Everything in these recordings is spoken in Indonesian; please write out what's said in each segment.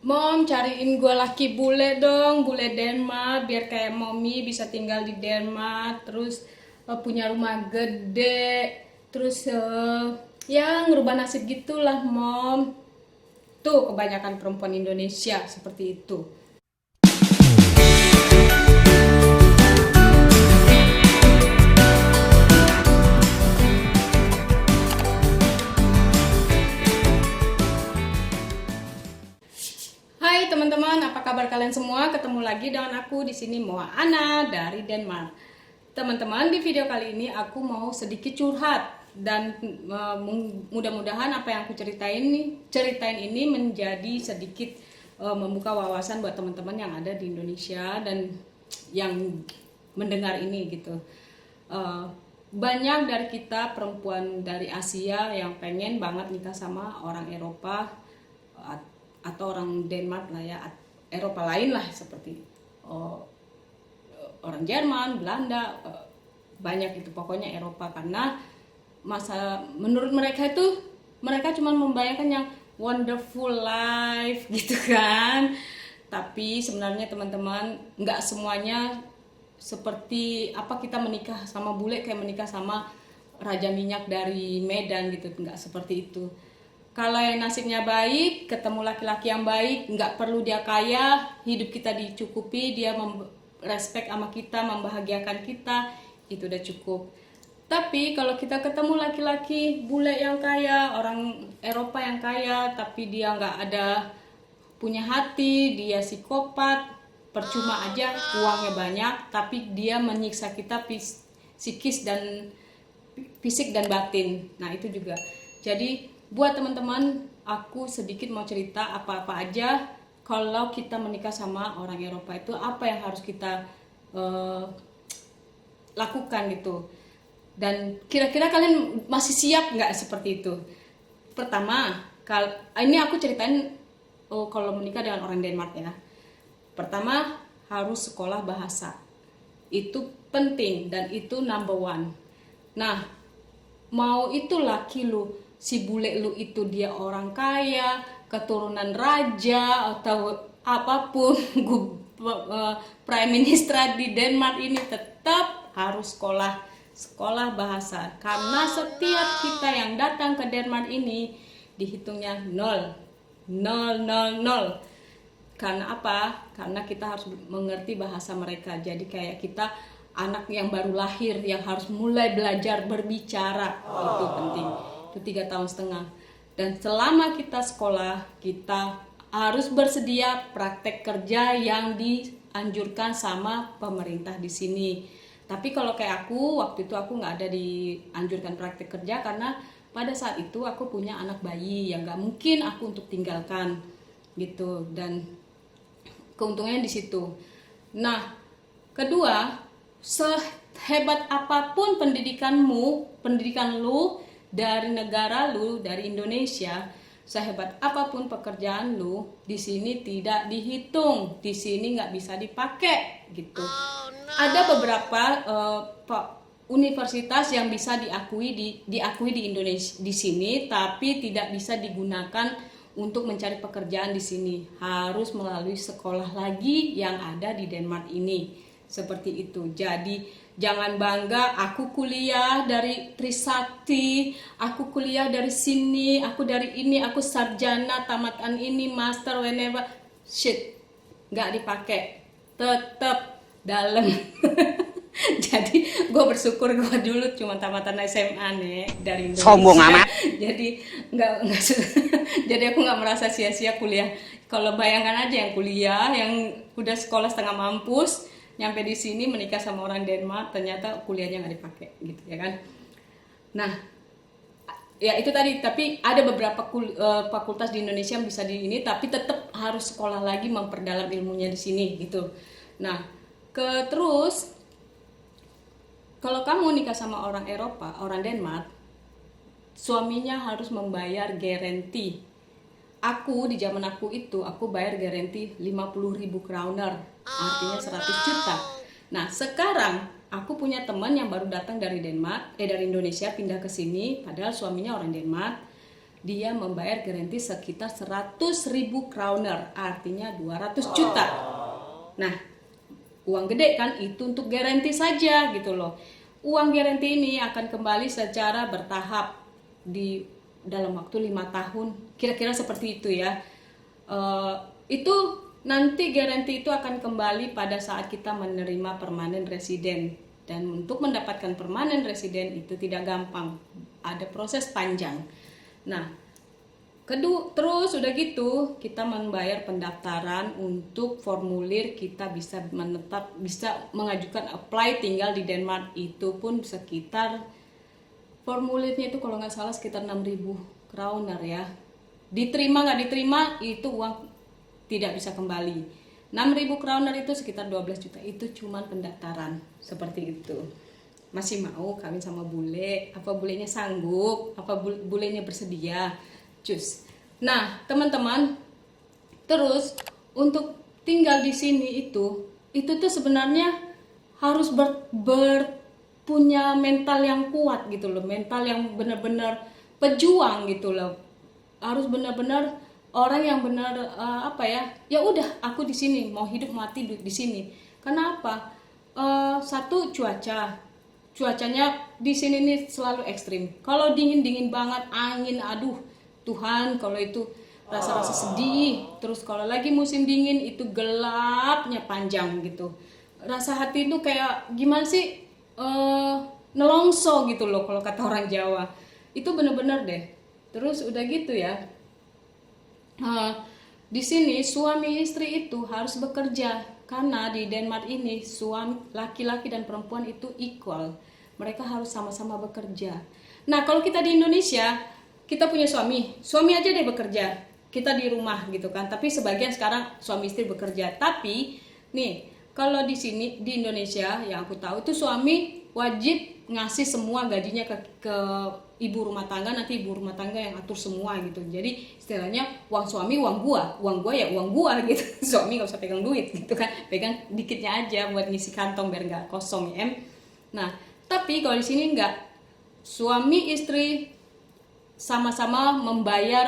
Mom, cariin gue laki bule dong, bule Denmark, biar kayak mommy bisa tinggal di Denmark, terus punya rumah gede, terus ya ngerubah nasib gitulah, Mom. Tuh kebanyakan perempuan Indonesia seperti itu. Hai teman-teman, apa kabar kalian semua? Ketemu lagi dengan aku di sini Moa Ana dari Denmark. Teman-teman, di video kali ini aku mau sedikit curhat dan mudah-mudahan apa yang aku ceritain ini menjadi sedikit membuka wawasan buat teman-teman yang ada di Indonesia dan yang mendengar ini gitu. Banyak dari kita perempuan dari Asia yang pengen banget nikah sama orang Eropa atau orang Denmark lah ya, Eropa lain lah seperti orang Jerman, Belanda, banyak itu pokoknya Eropa, karena menurut mereka itu mereka cuma membayangkan yang wonderful life gitu kan. Tapi sebenarnya teman-teman, nggak semuanya seperti apa kita menikah sama bule kayak menikah sama raja minyak dari Medan gitu, nggak seperti itu. Kalau yang nasibnya baik, ketemu laki-laki yang baik, nggak perlu dia kaya, hidup kita dicukupi, dia respect sama kita, membahagiakan kita, itu udah cukup. Tapi kalau kita ketemu laki-laki bule yang kaya, orang Eropa yang kaya, tapi dia nggak ada punya hati, dia psikopat, percuma aja uangnya banyak, tapi dia menyiksa kita psikis dan fisik dan batin. Nah itu juga. Jadi buat teman-teman, aku sedikit mau cerita apa-apa aja kalau kita menikah sama orang Eropa itu apa yang harus kita lakukan gitu. Dan kira-kira kalian masih siap nggak seperti itu? Pertama, ini aku ceritain kalau menikah dengan orang Denmark ya. Pertama, harus sekolah bahasa. Itu penting dan itu number one. Nah, mau itu laki lu, si bule lu itu dia orang kaya, keturunan raja atau apapun, prime minister di Denmark ini tetap harus sekolah bahasa. Karena setiap kita yang datang ke Denmark ini dihitungnya 0. Karena apa? Karena kita harus mengerti bahasa mereka. Jadi kayak kita anak yang baru lahir yang harus mulai belajar berbicara, itu penting. Itu 3,5 tahun. Dan selama kita sekolah, kita harus bersedia praktek kerja yang dianjurkan sama pemerintah di sini. Tapi kalau kayak aku, waktu itu aku nggak ada dianjurkan praktek kerja karena pada saat itu aku punya anak bayi yang nggak mungkin aku untuk tinggalkan gitu. Dan keuntungannya di situ. Nah, kedua, sehebat apapun pendidikan lu dari negara lu, dari Indonesia, sehebat apapun pekerjaan lu, di sini tidak dihitung, di sini nggak bisa dipakai gitu. Ada beberapa universitas yang bisa diakui di Indonesia di sini, tapi tidak bisa digunakan untuk mencari pekerjaan di sini. Harus melalui sekolah lagi yang ada di Denmark ini. Seperti itu. Jadi jangan bangga aku kuliah dari Trisakti, aku kuliah dari sini, aku dari ini, aku sarjana tamatan ini, master, whenever. Shit. Nggak dipakai. Tetap dalam. Jadi gue bersyukur gue dulu cuma tamatan SMA nih dari Indonesia. Sombong amat. Jadi nggak jadi aku nggak merasa sia-sia kuliah. Kalau bayangkan aja yang kuliah, yang udah sekolah setengah mampus, nyampe di sini menikah sama orang Denmark, ternyata kuliahnya nggak dipakai gitu ya kan. Nah ya itu tadi, tapi ada beberapa fakultas di Indonesia yang bisa di ini, tapi tetap harus sekolah lagi memperdalam ilmunya di sini gitu. Nah terus kalau kamu nikah sama orang Eropa, orang Denmark, suaminya harus membayar garansi. Aku di zaman aku itu, aku bayar garansi 50.000 kroner, artinya 100 juta. Nah sekarang aku punya teman yang baru datang dari dari Indonesia pindah ke sini, padahal suaminya orang Denmark. dia membayar garansi sekitar 100.000 kroner, artinya 200 juta. Nah, uang gede kan, itu untuk garansi saja gitu loh. Uang garansi ini akan kembali secara bertahap di dalam waktu 5 tahun, kira-kira seperti itu ya. Itu nanti garansi itu akan kembali pada saat kita menerima permanen resident. Dan untuk mendapatkan permanen resident itu tidak gampang, ada proses panjang. Nah, terus udah gitu kita membayar pendaftaran untuk formulir, kita bisa menetap, bisa mengajukan apply tinggal di Denmark. Itu pun sekitar formulirnya itu kalau nggak salah sekitar 6.000 kroner ya. Diterima nggak diterima itu uang tidak bisa kembali. 6.000 kroner itu sekitar 12 juta. Itu cuman pendaftaran seperti itu. Masih mau kawin sama bule? Apa bulenya sanggup? Apa bulenya bersedia? Cus. Nah, teman-teman, terus untuk tinggal di sini itu tuh sebenarnya harus punya mental yang kuat gitu loh, mental yang benar-benar pejuang gitu loh. Harus benar-benar orang yang benar ya udah aku di sini mau hidup mati di sini. Kenapa? Satu cuacanya di sini nih selalu ekstrim. Kalau dingin banget, angin, aduh Tuhan, kalau itu rasa-rasa sedih. Terus kalau lagi musim dingin itu gelapnya panjang gitu. Rasa hati itu kayak gimana sih? Nelongso gitu loh kalau kata orang Jawa. Itu bener-bener deh. Terus udah gitu ya. Di sini suami istri itu harus bekerja karena di Denmark ini suami laki-laki dan perempuan itu equal. Mereka harus sama-sama bekerja. Nah, kalau kita di Indonesia, kita punya suami aja deh bekerja. Kita di rumah gitu kan. Tapi sebagian sekarang suami istri bekerja. Tapi nih, kalau di sini di Indonesia yang aku tahu itu suami wajib ngasih semua gajinya ke ibu rumah tangga, nanti ibu rumah tangga yang atur semua gitu. Jadi istilahnya uang suami uang gua ya uang gua gitu. Suami nggak usah pegang duit gitu kan, pegang dikitnya aja buat ngisi kantong biar nggak kosong ya. Nah, tapi kalau di sini nggak, suami istri sama-sama membayar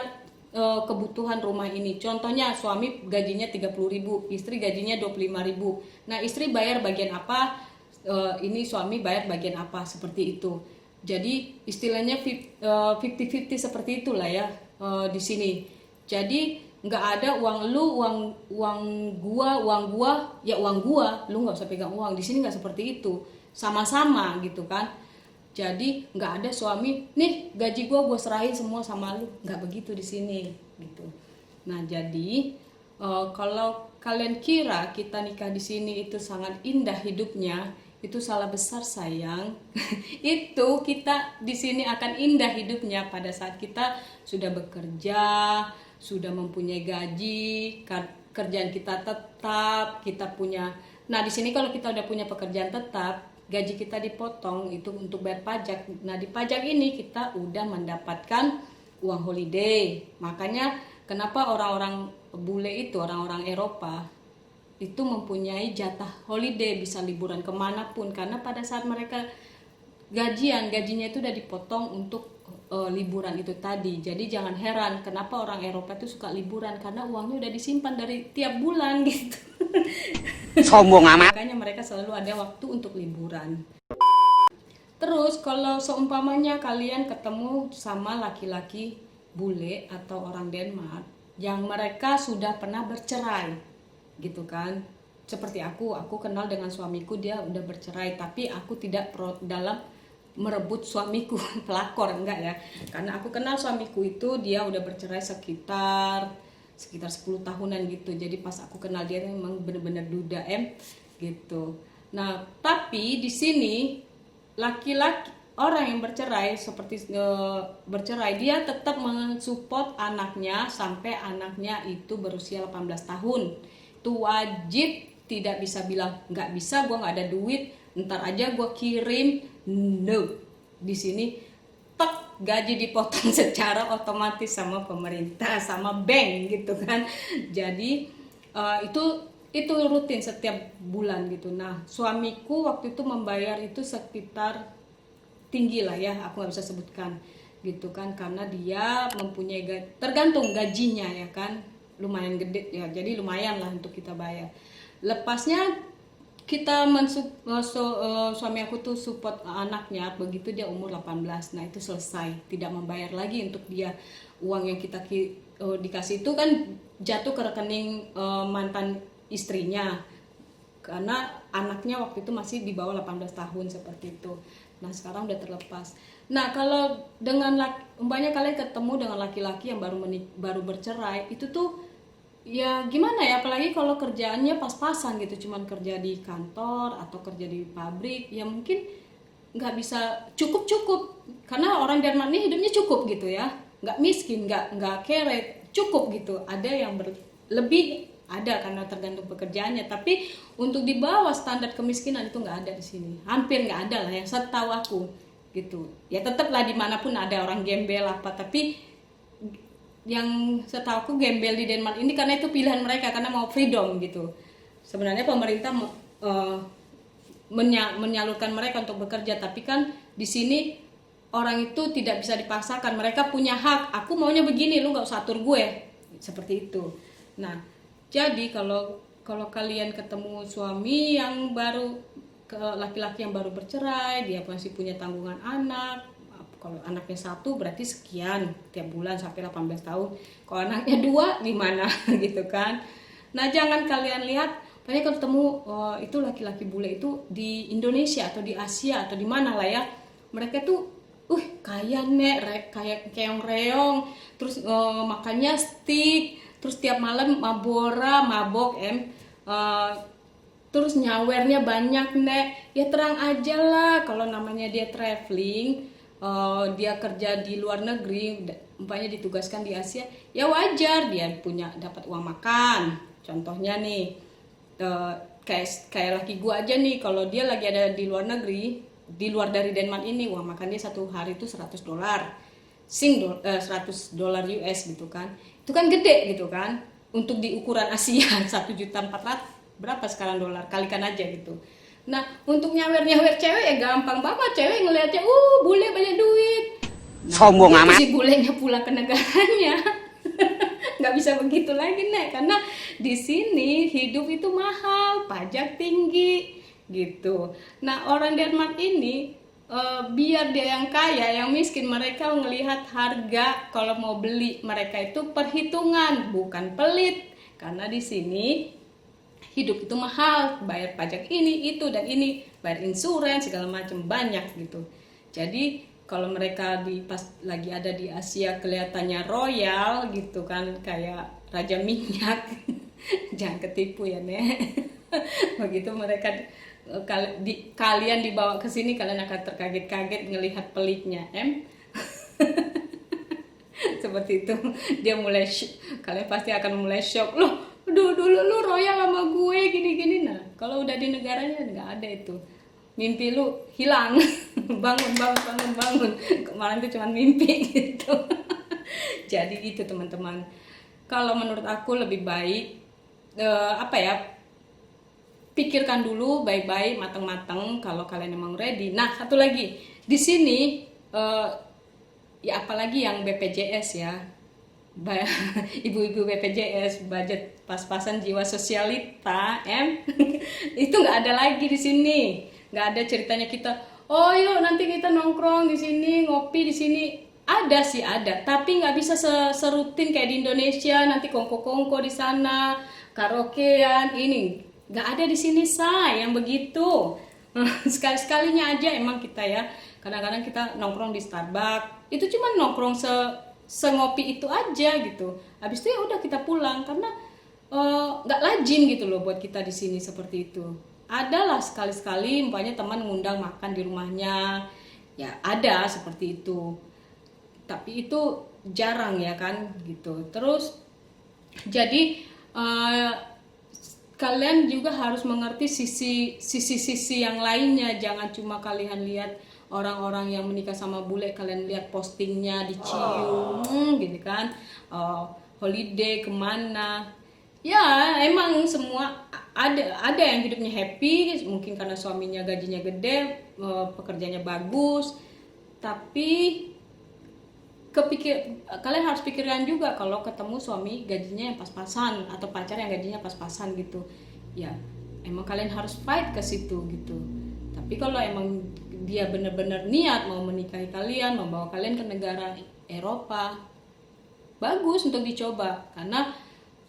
kebutuhan rumah ini. Contohnya suami gajinya 30.000, istri gajinya 25.000. Nah, istri bayar bagian apa? Ini suami bayar bagian apa, seperti itu. Jadi istilahnya 50-50 seperti itulah ya di sini. Jadi nggak ada uang lu, uang gua, ya uang gua, lu nggak usah pegang uang. Di sini nggak seperti itu, sama-sama gitu kan. Jadi nggak ada suami, nih gaji gua serahin semua sama lu, nggak begitu di sini gitu. Nah, jadi kalau kalian kira kita nikah di sini itu sangat indah hidupnya, itu salah besar sayang. Itu kita di sini akan indah hidupnya pada saat kita sudah bekerja, sudah mempunyai gaji, kerjaan kita tetap, kita punya. Nah, di sini kalau kita udah punya pekerjaan tetap, gaji kita dipotong itu untuk bayar pajak. Nah, di pajak ini kita udah mendapatkan uang holiday. Makanya kenapa orang-orang bule itu, orang-orang Eropa itu mempunyai jatah holiday, bisa liburan kemanapun, karena pada saat mereka gajinya itu udah dipotong untuk liburan itu tadi. Jadi jangan heran kenapa orang Eropa itu suka liburan, karena uangnya udah disimpan dari tiap bulan gitu. Sombong amat. Makanya mereka selalu ada waktu untuk liburan. Terus kalau seumpamanya kalian ketemu sama laki-laki bule atau orang Denmark yang mereka sudah pernah bercerai gitu kan, seperti aku kenal dengan suamiku, dia udah bercerai, tapi aku tidak dalam merebut suamiku pelakor, enggak ya, karena aku kenal suamiku itu dia udah bercerai sekitar 10 tahunan gitu. Jadi pas aku kenal dia memang bener-bener duda gitu. Nah, tapi di sini laki-laki orang yang bercerai bercerai dia tetap mensupport anaknya sampai anaknya itu berusia 18 tahun. Itu wajib, tidak bisa bilang nggak bisa, gue nggak ada duit, ntar aja gue kirim. No, di sini tek gaji dipotong secara otomatis sama pemerintah, sama bank gitu kan. Jadi itu rutin setiap bulan gitu. Nah, suamiku waktu itu membayar itu sekitar tinggi lah ya, aku nggak bisa sebutkan. gitu kan, karena dia mempunyai tergantung gajinya ya kan, lumayan gede ya, jadi lumayan lah untuk kita bayar. Lepasnya kita suami aku tuh support anaknya begitu dia umur 18. Nah itu selesai, tidak membayar lagi untuk dia. Uang yang kita dikasih itu kan jatuh ke rekening mantan istrinya, karena anaknya waktu itu masih di bawah 18 tahun seperti itu. Nah sekarang udah terlepas. Nah kalau dengan umpamanya kalian ketemu dengan laki-laki yang baru bercerai, itu tuh ya gimana ya, apalagi kalau kerjaannya pas-pasan gitu, cuman kerja di kantor atau kerja di pabrik, ya mungkin nggak bisa cukup karena orang Denmark ini hidupnya cukup gitu ya, nggak miskin, nggak kere, cukup gitu. Ada yang lebih, ada karena tergantung pekerjaannya, tapi untuk di bawah standar kemiskinan itu nggak ada di sini, hampir nggak ada lah yang setahu aku gitu. Ya tetaplah dimanapun ada orang gembel apa, tapi yang setahu aku gembel di Denmark ini karena itu pilihan mereka, karena mau freedom gitu. Sebenarnya pemerintah menyalurkan mereka untuk bekerja, tapi kan di sini orang itu tidak bisa dipaksakan, mereka punya hak. Aku maunya begini, lu nggak usah atur gue, seperti itu. Nah jadi kalau kalian ketemu suami yang baru, laki-laki yang baru bercerai, dia masih punya tanggungan anak. Kalau anaknya 1 berarti sekian tiap bulan sampai 18 tahun. Kalau anaknya 2 gimana gitu kan. Nah jangan kalian lihat, banyak ketemu itu laki-laki bule itu di Indonesia atau di Asia atau di mana lah ya. Mereka tuh kaya nek, kayak keong-reong, terus makannya steak, terus tiap malam mabok terus nyawernya banyak nek. Ya terang aja lah, kalau namanya dia traveling, dia kerja di luar negeri, umpamanya ditugaskan di Asia, ya wajar dia dapat uang makan. Contohnya nih kayak laki gua aja nih, kalau dia lagi ada di luar negeri, di luar dari Denmark ini, uang makan dia satu hari itu $100 $100 US gitu kan. Itu kan gede gitu kan, untuk di ukuran Asia 1.400.000 berapa sekarang dolar, kalikan aja gitu. Nah untuk nyawer cewek ya gampang banget, cewek ngelihatnya bule banyak duit, nah, sombong amat, si bulenya pulang ke negaranya. Nggak bisa begitu lagi nek, karena di sini hidup itu mahal, pajak tinggi gitu. Nah orang Denmark ini biar dia yang kaya, yang miskin mereka melihat harga. Kalau mau beli mereka itu perhitungan, bukan pelit, karena di sini hidup itu mahal, bayar pajak ini itu dan ini, bayar insurans segala macam banyak gitu. Jadi kalau mereka pas lagi ada di Asia kelihatannya royal gitu kan, kayak raja minyak. Jangan ketipu ya nek. Begitu mereka kalian dibawa ke sini, kalian akan terkaget-kaget ngelihat pelitnya seperti itu. Dia mulai kalian pasti akan mulai shock, loh dulu lu royal sama gue gini-gini. Nah kalau udah di negaranya nggak ada itu, mimpi lu hilang. bangun kemarin itu cuma mimpi gitu. Jadi gitu teman-teman, kalau menurut aku lebih baik pikirkan dulu baik-baik, matang-matang kalau kalian emang ready. Nah satu lagi di sini ya apalagi yang BPJS ya, ibu-ibu BPJS, budget pas-pasan jiwa sosialita itu nggak ada lagi di sini. Nggak ada ceritanya kita yuk nanti kita nongkrong di sini, ngopi di sini. Ada sih ada, tapi nggak bisa serutin kayak di Indonesia, nanti kongko-kongko di sana, karaokean. Ini nggak ada di sini yang begitu. Sekali-sekalinya aja emang kita ya, kadang-kadang kita nongkrong di Starbucks, itu cuma nongkrong sengopi itu aja gitu. Habis itu ya udah kita pulang, karena nggak lazim gitu loh buat kita di sini seperti itu. Adalah sekali-sekali umpamanya teman ngundang makan di rumahnya, ya ada seperti itu. Tapi itu jarang ya kan gitu. Terus jadi kalian juga harus mengerti sisi yang lainnya. Jangan cuma kalian lihat orang-orang yang menikah sama bule, kalian lihat postingnya dicium gitu kan, holiday kemana. Ya emang semua ada yang hidupnya happy, mungkin karena suaminya gajinya gede, pekerjaannya bagus, tapi kalian harus pikirkan juga kalau ketemu suami gajinya yang pas-pasan atau pacar yang gajinya pas-pasan gitu, ya emang kalian harus fight ke situ gitu. Tapi kalau emang dia benar-benar niat mau menikahi kalian, membawa kalian ke negara Eropa, bagus untuk dicoba, karena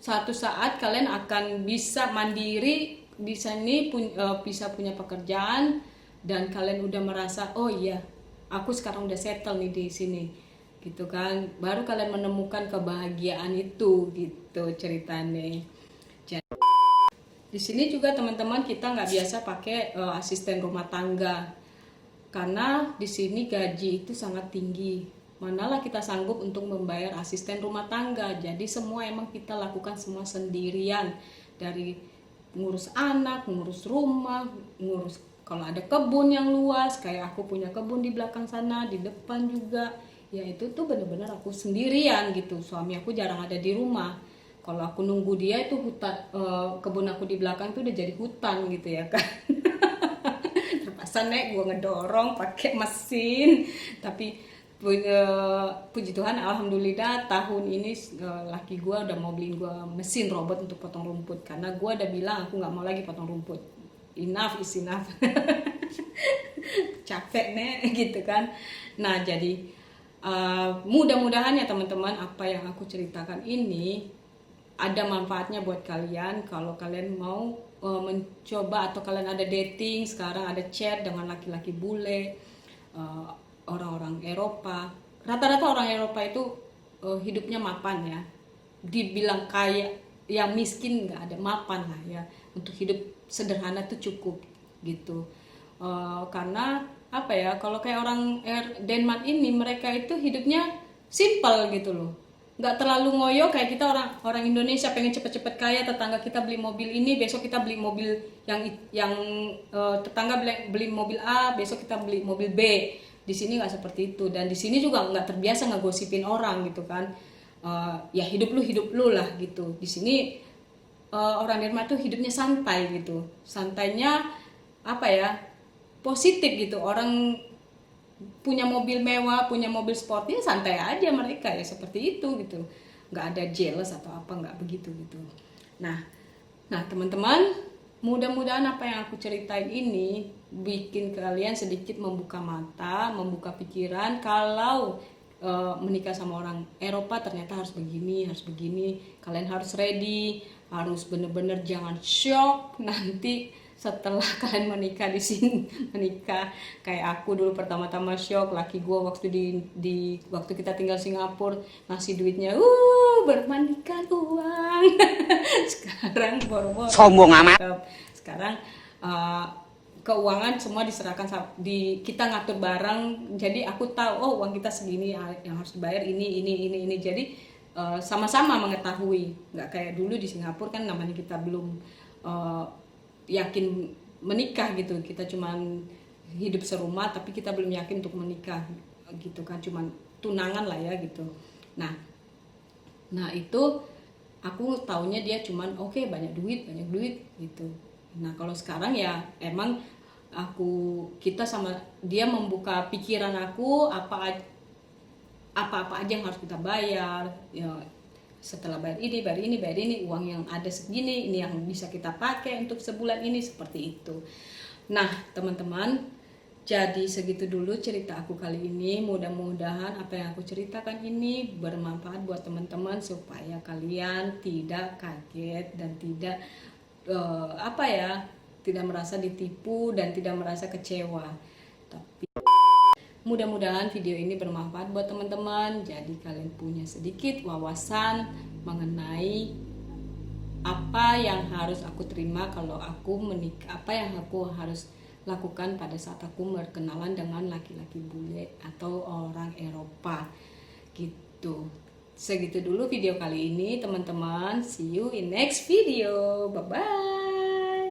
suatu saat kalian akan bisa mandiri di sini, bisa punya pekerjaan, dan kalian udah merasa oh iya aku sekarang udah settle nih di sini gitu kan, baru kalian menemukan kebahagiaan itu gitu ceritanya. Jadi di sini juga teman-teman kita nggak biasa pakai asisten rumah tangga, karena di sini gaji itu sangat tinggi. Manalah kita sanggup untuk membayar asisten rumah tangga. Jadi semua emang kita lakukan semua sendirian, dari ngurus anak, ngurus rumah, ngurus kalau ada kebun yang luas, kayak aku punya kebun di belakang sana, di depan juga. Ya itu tuh bener-bener aku sendirian gitu. Suami aku jarang ada di rumah. Kalau aku nunggu dia itu kebun aku di belakang tuh udah jadi hutan gitu ya kan. Terpaksa gue ngedorong pakai mesin. Tapi puji Tuhan alhamdulillah tahun ini laki gue udah mau beliin gue mesin robot untuk potong rumput, karena gue udah bilang aku nggak mau lagi potong rumput, enough is enough. Capek nih gitu kan. Nah jadi mudah-mudahan ya teman-teman apa yang aku ceritakan ini ada manfaatnya buat kalian. Kalau kalian mau mencoba atau kalian ada dating sekarang, ada chat dengan laki-laki bule, orang-orang Eropa, rata-rata orang Eropa itu hidupnya mapan ya, dibilang kaya yang miskin nggak ada, mapan lah ya, untuk hidup sederhana tuh cukup gitu. Karena apa ya, kalau kayak orang Denmark ini, mereka itu hidupnya simple gitu loh, nggak terlalu ngoyo kayak kita orang Indonesia pengen cepet-cepet kaya. Tetangga kita beli mobil ini, besok kita beli mobil yang tetangga beli mobil A, besok kita beli mobil B. Di sini nggak seperti itu, dan di sini juga nggak terbiasa ngegosipin orang gitu kan. Ya hidup lu lah gitu. Di sini orang Denmark tuh hidupnya santai gitu, santainya apa ya, positif gitu. Orang punya mobil mewah, punya mobil sportnya santai aja mereka ya, seperti itu gitu, nggak ada jealous atau apa, nggak begitu gitu. Nah teman-teman, mudah-mudahan apa yang aku ceritain ini bikin kalian sedikit membuka mata, membuka pikiran kalau menikah sama orang Eropa ternyata harus begini, harus begini. Kalian harus ready, harus bener-bener jangan shock nanti setelah kalian menikah di sini. Menikah kayak aku dulu pertama-tama shock, laki gue waktu di waktu kita tinggal Singapura ngasih duitnya bermandikan uang. Sekarang boro-boro sombong amat. Sekarang keuangan semua diserahkan kita ngatur bareng. Jadi aku tahu oh uang kita segini yang harus dibayar ini. Jadi sama-sama mengetahui, nggak kayak dulu di Singapura kan namanya kita belum yakin menikah gitu, kita cuman hidup serumah tapi kita belum yakin untuk menikah gitu kan, cuman tunangan lah ya gitu. Nah itu aku taunya dia cuman oke, banyak duit gitu. Nah kalau sekarang ya emang kita sama dia membuka pikiran aku, apa aja yang harus kita bayar ya. Setelah bayar ini, uang yang ada segini, ini yang bisa kita pakai untuk sebulan ini, seperti itu. Nah teman-teman, jadi segitu dulu cerita aku kali ini. Mudah-mudahan apa yang aku ceritakan ini bermanfaat buat teman-teman, supaya kalian tidak kaget dan tidak tidak merasa ditipu dan tidak merasa kecewa. Tapi mudah-mudahan video ini bermanfaat buat teman-teman. Jadi kalian punya sedikit wawasan mengenai apa yang harus aku terima kalau aku menikah, apa yang aku harus lakukan pada saat aku berkenalan dengan laki-laki bule atau orang Eropa gitu. Segitu dulu video kali ini teman-teman. See you in next video. Bye bye.